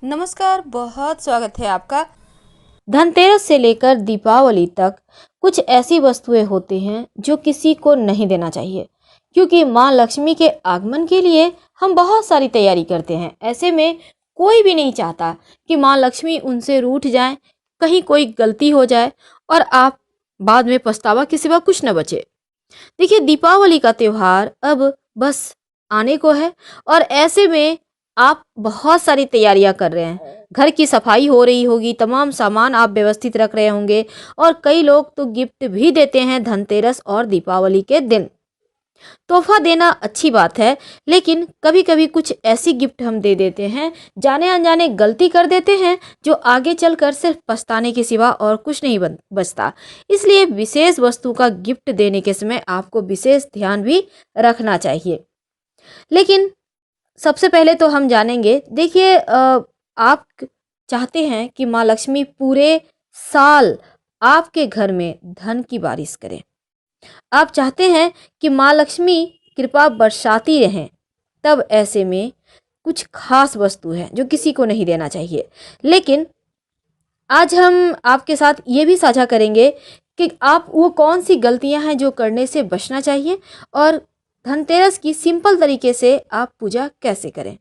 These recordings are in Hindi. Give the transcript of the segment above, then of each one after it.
नमस्कार, बहुत स्वागत है आपका। धनतेरस से लेकर दीपावली तक कुछ ऐसी वस्तुएं होती हैं जो किसी को नहीं देना चाहिए, क्योंकि माँ लक्ष्मी के आगमन के लिए हम बहुत सारी तैयारी करते हैं। ऐसे में कोई भी नहीं चाहता कि माँ लक्ष्मी उनसे रूठ जाए, कहीं कोई गलती हो जाए और आप बाद में पछतावा के सिवा कुछ न बचे। देखिए, दीपावली का त्योहार अब बस आने को है और ऐसे में आप बहुत सारी तैयारियां कर रहे हैं। घर की सफाई हो रही होगी, तमाम सामान आप व्यवस्थित रख रहे होंगे और कई लोग तो गिफ्ट भी देते हैं धनतेरस और दीपावली के दिन। तोहफा देना अच्छी बात है, लेकिन कभी कभी कुछ ऐसी गिफ्ट हम दे देते हैं, जाने अनजाने गलती कर देते हैं, जो आगे चलकर सिर्फ पछताने के सिवा और कुछ नहीं बचता। इसलिए विशेष वस्तु का गिफ्ट देने के समय आपको विशेष ध्यान भी रखना चाहिए। लेकिन सबसे पहले तो हम जानेंगे, देखिए आप चाहते हैं कि माँ लक्ष्मी पूरे साल आपके घर में धन की बारिश करें। आप चाहते हैं कि माँ लक्ष्मी कृपा बरसाती रहें। तब ऐसे में कुछ खास वस्तु है जो किसी को नहीं देना चाहिए। लेकिन आज हम आपके साथ ये भी साझा करेंगे कि आप वो कौन सी गलतियां हैं जो करने से बचना चाहिए और धनतेरस की सिंपल तरीके से आप पूजा कैसे करें।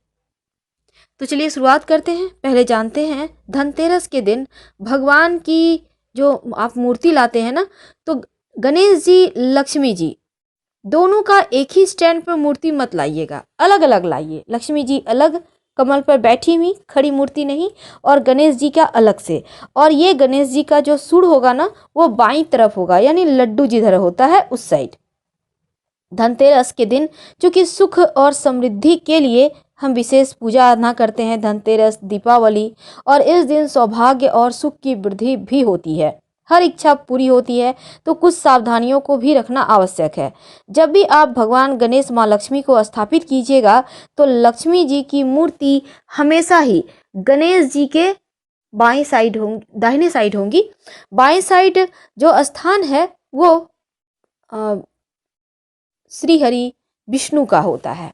तो चलिए शुरुआत करते हैं। पहले जानते हैं, धनतेरस के दिन भगवान की जो आप मूर्ति लाते हैं ना, तो गणेश जी, लक्ष्मी जी दोनों का एक ही स्टैंड पर मूर्ति मत लाइएगा, अलग अलग लाइए। लक्ष्मी जी अलग कमल पर बैठी हुई खड़ी मूर्ति नहीं, और गणेश जी का अलग से। और ये गणेश जी का जो सुर होगा ना, वो बाईं तरफ होगा, यानी लड्डू जिधर होता है उस साइड। धनतेरस के दिन चूंकि सुख और समृद्धि के लिए हम विशेष पूजा आराधना करते हैं, धनतेरस, दीपावली, और इस दिन सौभाग्य और सुख की वृद्धि भी होती है, हर इच्छा पूरी होती है। तो कुछ सावधानियों को भी रखना आवश्यक है। जब भी आप भगवान गणेश, माँ लक्ष्मी को स्थापित कीजिएगा, तो लक्ष्मी जी की मूर्ति हमेशा ही गणेश जी के बाएं साइड होंगी, दाहिने साइड होंगी। बाएं साइड जो स्थान है वो श्री हरि विष्णु का होता है,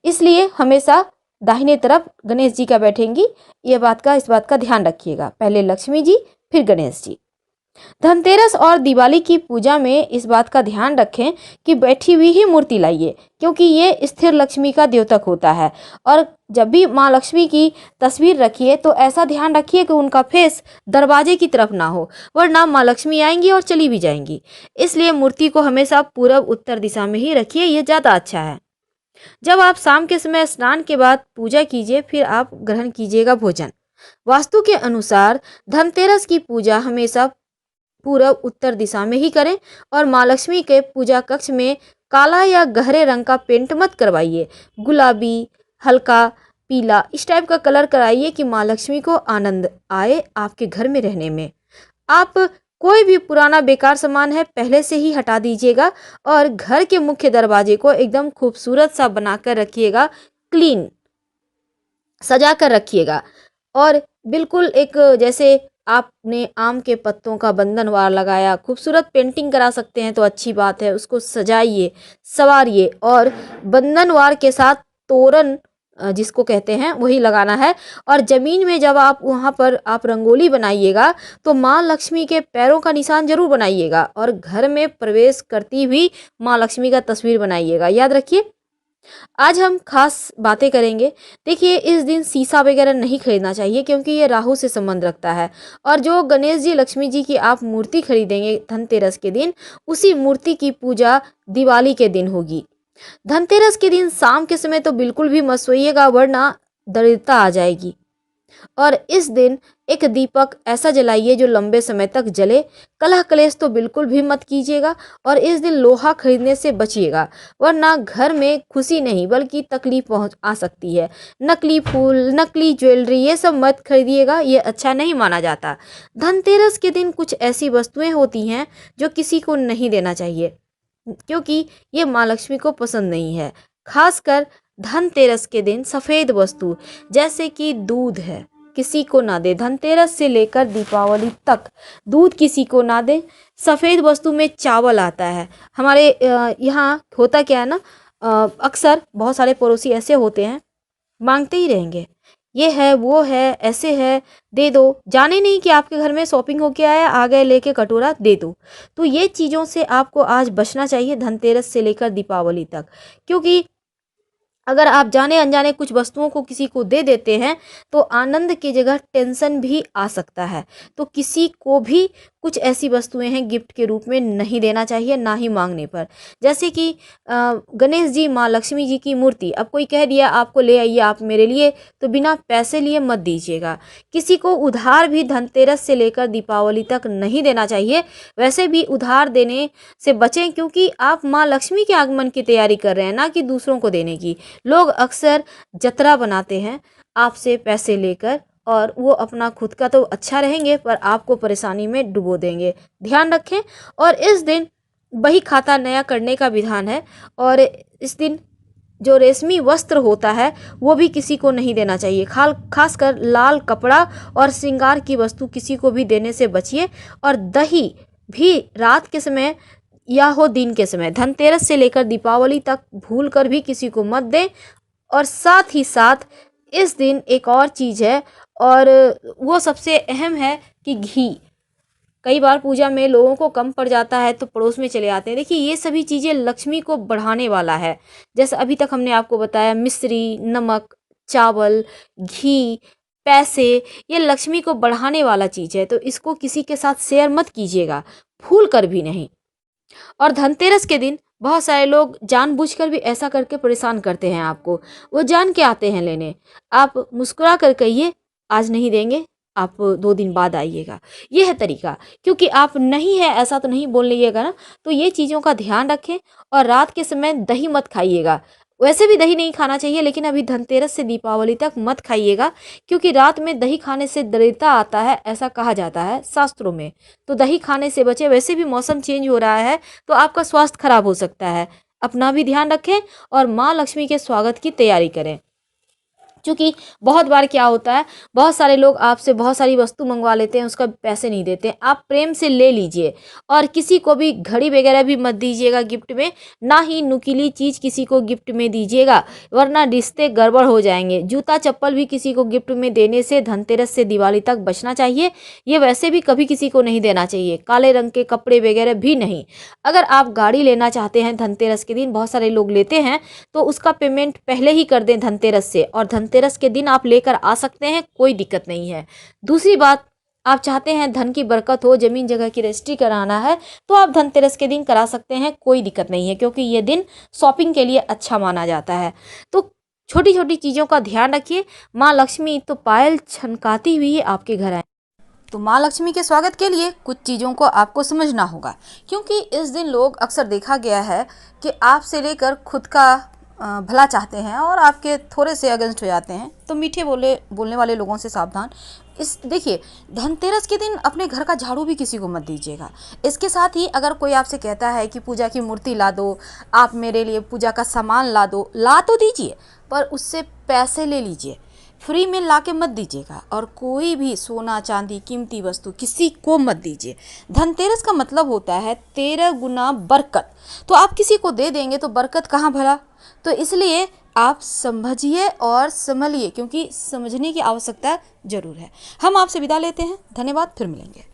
इसलिए हमेशा दाहिने तरफ गणेश जी का बैठेंगी। इस बात का ध्यान रखिएगा। पहले लक्ष्मी जी, फिर गणेश जी। धनतेरस और दिवाली की पूजा में इस बात का ध्यान रखें कि बैठी हुई ही मूर्ति लाइए, क्योंकि ये स्थिर लक्ष्मी का द्योतक होता है। और जब भी माँ लक्ष्मी की तस्वीर रखिए तो ऐसा ध्यान रखिए कि उनका फेस दरवाजे की तरफ ना हो, वरना माँ लक्ष्मी आएंगी और चली भी जाएंगी। इसलिए मूर्ति को हमेशा पूरब उत्तर दिशा में ही रखिए, ये ज़्यादा अच्छा है। जब आप शाम के समय स्नान के बाद पूजा कीजिए, फिर आप ग्रहण कीजिएगा भोजन। वास्तु के अनुसार धनतेरस की पूजा हमेशा पूरब उत्तर दिशा में ही करें, और माँ लक्ष्मी के पूजा कक्ष में काला या गहरे रंग का पेंट मत करवाइए। गुलाबी, हल्का पीला, इस टाइप का कलर कराइए कि माँ लक्ष्मी को आनंद आए आपके घर में रहने में। आप कोई भी पुराना बेकार सामान है पहले से ही हटा दीजिएगा, और घर के मुख्य दरवाजे को एकदम खूबसूरत सा बनाकर रखिएगा, क्लीन सजा कर रखिएगा। और बिल्कुल एक जैसे आपने आम के पत्तों का बंधनवार लगाया, खूबसूरत पेंटिंग करा सकते हैं तो अच्छी बात है, उसको सजाइए, संवारिए, और बंधनवार के साथ तोरण जिसको कहते हैं वही लगाना है। और जमीन में जब आप वहाँ पर आप रंगोली बनाइएगा, तो माँ लक्ष्मी के पैरों का निशान जरूर बनाइएगा, और घर में प्रवेश करती हुई माँ लक्ष्मी का तस्वीर बनाइएगा। याद रखिए, आज हम खास बातें करेंगे। देखिए, इस दिन शीशा वगैरह नहीं खरीदना चाहिए, क्योंकि ये राहु से संबंध रखता है। और जो गणेश जी, लक्ष्मी जी की आप मूर्ति खरीदेंगे धनतेरस के दिन, उसी मूर्ति की पूजा दिवाली के दिन होगी। धनतेरस के दिन शाम के समय तो बिल्कुल भी मत सोइएगा, वरना दरिद्रता आ जाएगी। और इस दिन एक दीपक ऐसा जलाइए जो लंबे समय तक जले। कलह कलेश तो बिल्कुल भी मत कीजिएगा, और इस दिन लोहा खरीदने से बचिएगा, वरना घर में खुशी नहीं बल्कि तकलीफ पहुंच आ सकती है। नकली फूल, नकली ज्वेलरी, ये सब मत खरीदिएगा, ये अच्छा नहीं माना जाता। धनतेरस के दिन कुछ ऐसी वस्तुएं होती हैं जो किसी को नहीं देना चाहिए, क्योंकि ये माँ लक्ष्मी को पसंद नहीं है। खासकर धनतेरस के दिन सफ़ेद वस्तु जैसे कि दूध है, किसी को ना दे। धनतेरस से लेकर दीपावली तक दूध किसी को ना दे। सफ़ेद वस्तु में चावल आता है। हमारे यहाँ होता क्या है ना, अक्सर बहुत सारे पड़ोसी ऐसे होते हैं, मांगते ही रहेंगे ये है वो है ऐसे है, दे दो। जाने नहीं कि आपके घर में शॉपिंग होके आया, आ गए लेके कटोरा, दे दो। तो ये चीज़ों से आपको आज बचना चाहिए धनतेरस से लेकर दीपावली तक, क्योंकि अगर आप जाने अनजाने कुछ वस्तुओं को किसी को दे देते हैं तो आनंद की जगह टेंशन भी आ सकता है। तो किसी को भी कुछ ऐसी वस्तुएं हैं गिफ्ट के रूप में नहीं देना चाहिए, ना ही मांगने पर। जैसे कि गणेश जी, माँ लक्ष्मी जी की मूर्ति, अब कोई कह दिया आपको ले आइए आप मेरे लिए, तो बिना पैसे लिए मत दीजिएगा। किसी को उधार भी धनतेरस से लेकर दीपावली तक नहीं देना चाहिए। वैसे भी उधार देने से बचें, क्योंकि आप माँ लक्ष्मी के आगमन की तैयारी कर रहे हैं, ना कि दूसरों को देने की। लोग अक्सर जतरा बनाते हैं आपसे पैसे लेकर, और वो अपना खुद का तो अच्छा रहेंगे पर आपको परेशानी में डुबो देंगे। ध्यान रखें। और इस दिन बही खाता नया करने का विधान है, और इस दिन जो रेशमी वस्त्र होता है वो भी किसी को नहीं देना चाहिए। खासकर लाल कपड़ा और श्रृंगार की वस्तु किसी को भी देने से बचिए। और दही भी रात के समय या हो दिन के समय, धनतेरस से लेकर दीपावली तक भूल कर भी किसी को मत दें। और साथ ही साथ इस दिन एक और चीज़ है, और वो सबसे अहम है कि घी। कई बार पूजा में लोगों को कम पड़ जाता है तो पड़ोस में चले आते हैं। देखिए, ये सभी चीज़ें लक्ष्मी को बढ़ाने वाला है। जैसे अभी तक हमने आपको बताया, मिश्री, नमक, चावल, घी, पैसे, ये लक्ष्मी को बढ़ाने वाला चीज़ है। तो इसको किसी के साथ शेयर मत कीजिएगा, भूल कर भी नहीं। और धनतेरस के दिन बहुत सारे लोग जानबूझकर भी ऐसा करके परेशान करते हैं आपको। वो जान के आते हैं लेने। आप मुस्कुरा कर कहिए आज नहीं देंगे, आप 2 दिन बाद आइएगा। ये है तरीका। क्योंकि आप नहीं है ऐसा तो नहीं बोल लीजिएगा ना। तो ये चीज़ों का ध्यान रखें। और रात के समय दही मत खाइएगा। वैसे भी दही नहीं खाना चाहिए, लेकिन अभी धनतेरस से दीपावली तक मत खाइएगा, क्योंकि रात में दही खाने से दरिद्रता आता है, ऐसा कहा जाता है शास्त्रों में। तो दही खाने से बचे। वैसे भी मौसम चेंज हो रहा है तो आपका स्वास्थ्य खराब हो सकता है। अपना भी ध्यान रखें और माँ लक्ष्मी के स्वागत की तैयारी करें। क्योंकि बहुत बार क्या होता है, बहुत सारे लोग आपसे बहुत सारी वस्तु मंगवा लेते हैं, उसका पैसे नहीं देते हैं। आप प्रेम से ले लीजिए। और किसी को भी घड़ी वगैरह भी मत दीजिएगा गिफ्ट में, ना ही नुकीली चीज़ किसी को गिफ्ट में दीजिएगा, वरना रिश्ते गड़बड़ हो जाएंगे। जूता चप्पल भी किसी को गिफ्ट में देने से धनतेरस से दिवाली तक बचना चाहिए। ये वैसे भी कभी किसी को नहीं देना चाहिए। काले रंग के कपड़े वगैरह भी नहीं। अगर आप गाड़ी लेना चाहते हैं धनतेरस के दिन, बहुत सारे लोग लेते हैं, तो उसका पेमेंट पहले ही कर दें धनतेरस से, और धनतेरस के दिन आप लेकर आ सकते हैं, कोई दिक्कत नहीं है। दूसरी बात, आप चाहते हैं धन की बरकत हो, जमीन जगह की रजिस्ट्री कराना है, तो आप धनतेरस के दिन करा सकते हैं, कोई दिक्कत नहीं है, क्योंकि ये दिन शॉपिंग के लिए अच्छा माना जाता है। तो छोटी छोटी चीज़ों का ध्यान रखिए। माँ लक्ष्मी तो पायल छनकाती हुई आपके घर आए। तो माँ लक्ष्मी के स्वागत के लिए कुछ चीज़ों को आपको समझना होगा, क्योंकि इस दिन लोग अक्सर देखा गया है कि आपसे लेकर खुद का भला चाहते हैं और आपके थोड़े से अगेंस्ट हो जाते हैं। तो मीठे बोलने वाले लोगों से सावधान। इस देखिए, धनतेरस के दिन अपने घर का झाड़ू भी किसी को मत दीजिएगा। इसके साथ ही अगर कोई आपसे कहता है कि पूजा की मूर्ति ला दो, आप मेरे लिए पूजा का सामान ला दो, ला तो दीजिए, पर उससे पैसे ले लीजिए। फ्री में ला के मत दीजिएगा। और कोई भी सोना चांदी कीमती वस्तु किसी को मत दीजिए। धनतेरस का मतलब होता है 13 गुना बरकत। तो आप किसी को दे देंगे तो बरकत कहाँ भला। तो इसलिए आप समझिए और संभलिए, क्योंकि समझने की आवश्यकता जरूर है। हम आपसे विदा लेते हैं। धन्यवाद, फिर मिलेंगे।